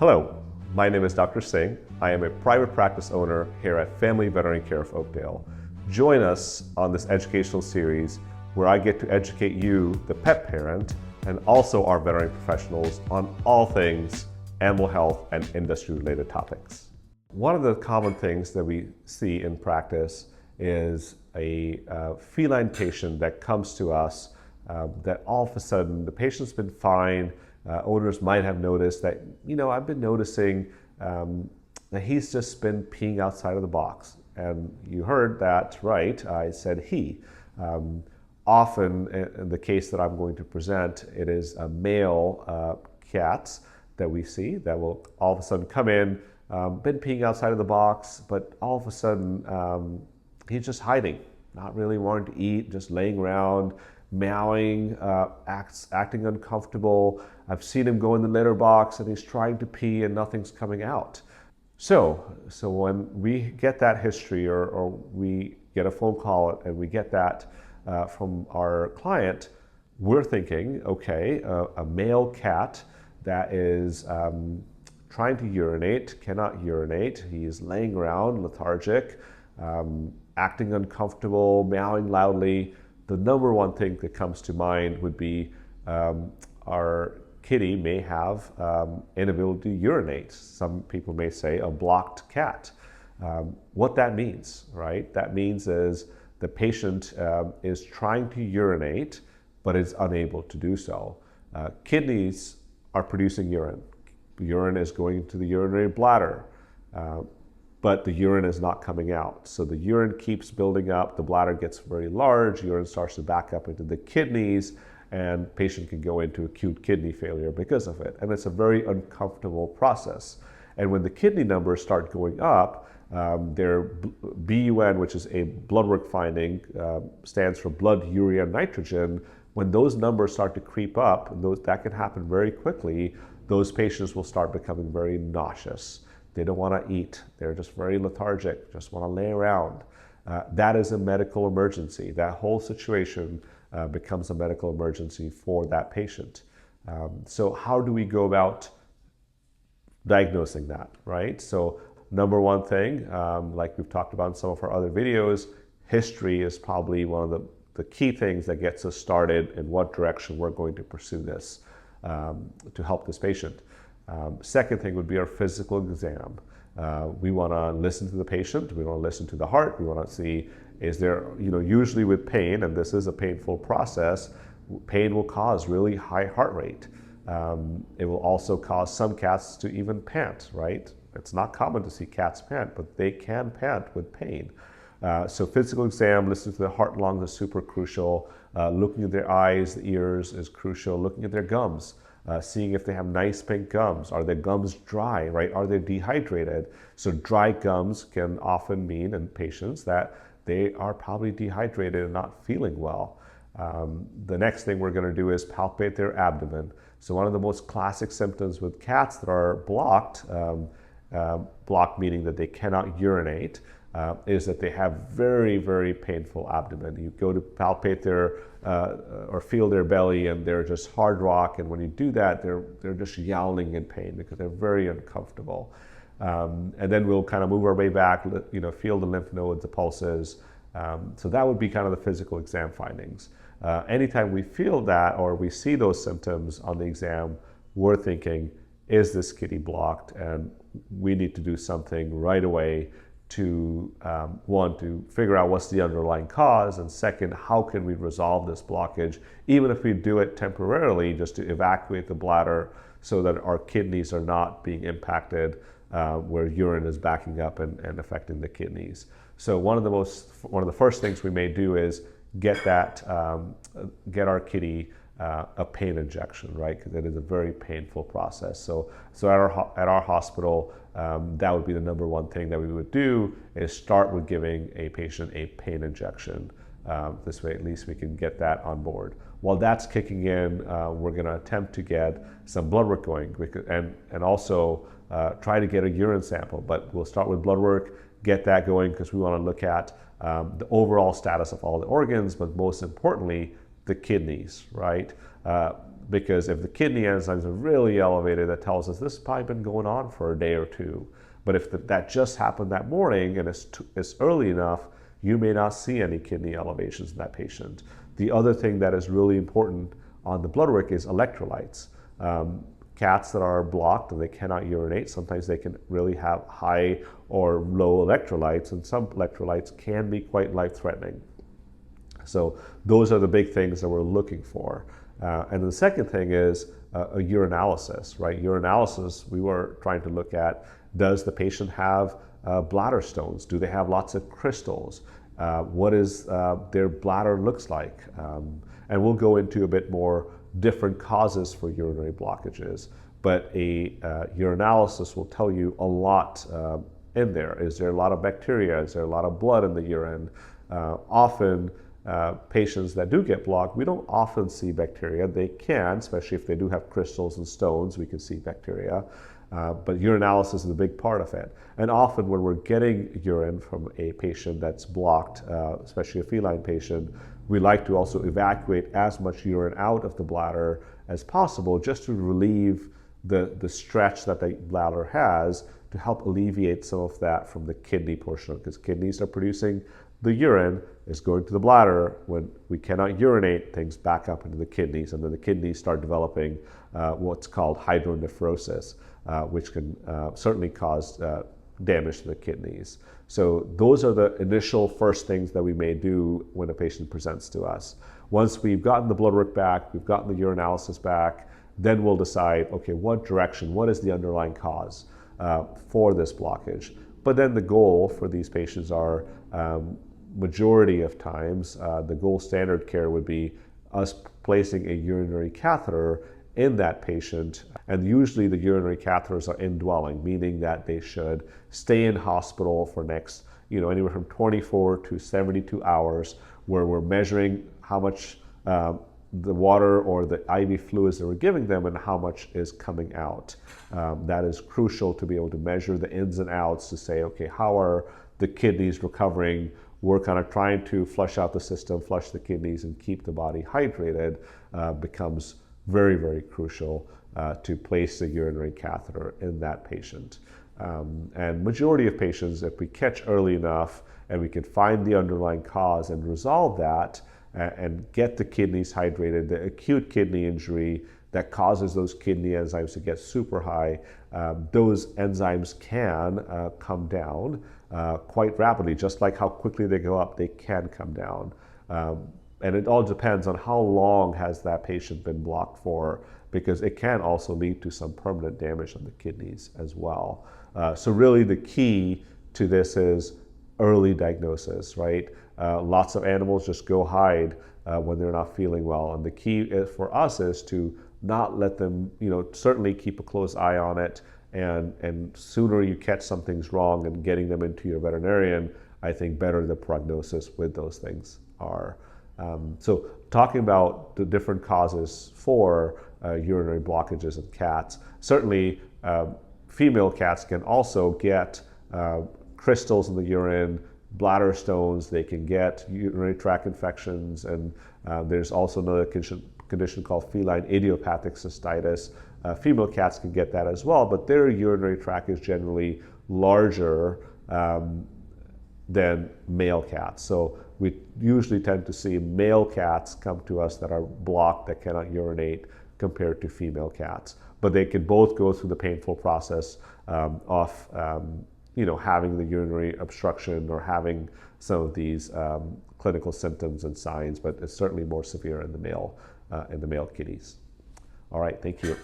Hello, my name is Dr. Singh. I am a private practice owner here at Family Veterinary Care of Oakdale. Join us on this educational series where I get to educate you, the pet parent, and also our veterinary professionals on all things animal health and industry-related topics. One of the common things that we see in practice is a feline patient that comes to us that all of a sudden the patient's been fine. Owners might have noticed that, I've been noticing that he's just been peeing outside of the box. And you heard that right, I said he. Often in the case that I'm going to present, it is a male cats that we see that will all of a sudden come in, been peeing outside of the box, but all of a sudden he's just hiding, not really wanting to eat, just laying around, meowing, acting uncomfortable. I've seen him go in the litter box and he's trying to pee and nothing's coming out. So when we get that history or we get a phone call and we get that from our client, we're thinking, okay, a male cat that is trying to urinate, cannot urinate, he's laying around lethargic, acting uncomfortable, meowing loudly. The number one thing that comes to mind would be our kitty may have inability to urinate. Some people may say a blocked cat. What that means, right? That means is the patient is trying to urinate, but is unable to do so. Kidneys are producing urine. Urine is going into the urinary bladder, but the urine is not coming out. So the urine keeps building up, the bladder gets very large, urine starts to back up into the kidneys, and patient can go into acute kidney failure because of it. And it's a very uncomfortable process. And when the kidney numbers start going up, their BUN, which is a bloodwork finding, stands for blood, urea, nitrogen. When those numbers start to creep up, that can happen very quickly, those patients will start becoming very nauseous. They don't want to eat. They're just very lethargic, just want to lay around. That is a medical emergency. That whole situation becomes a medical emergency for that patient. So how do we go about diagnosing that, right? So number one thing, like we've talked about in some of our other videos, history is probably one of the key things that gets us started in what direction we're going to pursue this to help this patient. Second thing would be our physical exam. We want to listen to the patient. We want to listen to the heart. We want to see, is there, usually with pain, and this is a painful process, pain will cause really high heart rate. It will also cause some cats to even pant, right? It's not common to see cats pant, but they can pant with pain. So physical exam, listening to the heart and lungs is super crucial. Looking at their eyes, the ears is crucial. Looking at their gums. Seeing if they have nice pink gums. Are their gums dry, right? Are they dehydrated? So dry gums can often mean in patients that they are probably dehydrated and not feeling well. The next thing we're going to do is palpate their abdomen. So one of the most classic symptoms with cats that are blocked, blocked meaning that they cannot urinate, is that they have very, very painful abdomen. You go to palpate their or feel their belly and they're just hard rock, and when you do that, they're just yowling in pain because they're very uncomfortable. And then we'll kind of move our way back, feel the lymph nodes, the pulses. So that would be kind of the physical exam findings. Anytime we feel that or we see those symptoms on the exam, we're thinking, is this kitty blocked? And we need to do something right away to, one, to figure out what's the underlying cause, and second, how can we resolve this blockage, even if we do it temporarily, just to evacuate the bladder so that our kidneys are not being impacted where urine is backing up and affecting the kidneys. So one of the first things we may do is get our kitty a pain injection, right? Because it is a very painful process. So at our hospital, that would be the number one thing that we would do, is start with giving a patient a pain injection. This way, at least we can get that on board. While that's kicking in, we're going to attempt to get some blood work going, and also try to get a urine sample. But we'll start with blood work, get that going, because we want to look at the overall status of all the organs, but most importantly, the kidneys, right? because if the kidney enzymes are really elevated, that tells us this has probably been going on for a day or two. But if that just happened that morning and it's early enough, you may not see any kidney elevations in that patient. The other thing that is really important on the blood work is electrolytes. Cats that are blocked and they cannot urinate, sometimes they can really have high or low electrolytes, and some electrolytes can be quite life-threatening. So those are the big things that we're looking for. And the second thing is a urinalysis, right? Urinalysis, we were trying to look at, does the patient have bladder stones? Do they have lots of crystals? What is their bladder looks like? And we'll go into a bit more different causes for urinary blockages, but a urinalysis will tell you a lot in there. Is there a lot of bacteria? Is there a lot of blood in the urine? Often patients that do get blocked, we don't often see bacteria. They can, especially if they do have crystals and stones, we can see bacteria. But urinalysis is a big part of it. And often when we're getting urine from a patient that's blocked, especially a feline patient, we like to also evacuate as much urine out of the bladder as possible, just to relieve the stretch that the bladder has, to help alleviate some of that from the kidney portion, because kidneys are producing the urine, is going to the bladder. When we cannot urinate, things back up into the kidneys, and then the kidneys start developing what's called hydronephrosis, which can certainly cause damage to the kidneys. So those are the initial first things that we may do when a patient presents to us. Once we've gotten the blood work back, we've gotten the urinalysis back, then we'll decide, okay, what direction, what is the underlying cause for this blockage? But then the goal for these patients are, majority of times, the gold standard care would be us placing a urinary catheter in that patient. And usually the urinary catheters are indwelling, meaning that they should stay in hospital for next, anywhere from 24 to 72 hours, where we're measuring how much the water or the IV fluids that we're giving them and how much is coming out. That is crucial to be able to measure the ins and outs to say, okay, how are the kidneys recovering? We're kind of trying to flush out the system, flush the kidneys, and keep the body hydrated. Becomes very, very crucial to place the urinary catheter in that patient. And majority of patients, if we catch early enough and we can find the underlying cause and resolve that and get the kidneys hydrated, the acute kidney injury that causes those kidney enzymes to get super high, those enzymes can come down quite rapidly. Just like how quickly they go up, they can come down. And it all depends on how long has that patient been blocked for, because it can also lead to some permanent damage on the kidneys as well. So really the key to this is early diagnosis, right? Lots of animals just go hide when they're not feeling well. And the key for us is to not let them, certainly keep a close eye on it. And sooner you catch something's wrong and getting them into your veterinarian, I think better the prognosis with those things are. So talking about the different causes for urinary blockages in cats, certainly female cats can also get crystals in the urine, bladder stones, they can get urinary tract infections, and there's also another condition called feline idiopathic cystitis. Female cats can get that as well, but their urinary tract is generally larger than male cats. So we usually tend to see male cats come to us that are blocked, that cannot urinate, compared to female cats. But they can both go through the painful process of having the urinary obstruction or having some of these clinical symptoms and signs, but it's certainly more severe in the male kitties. All right, thank you.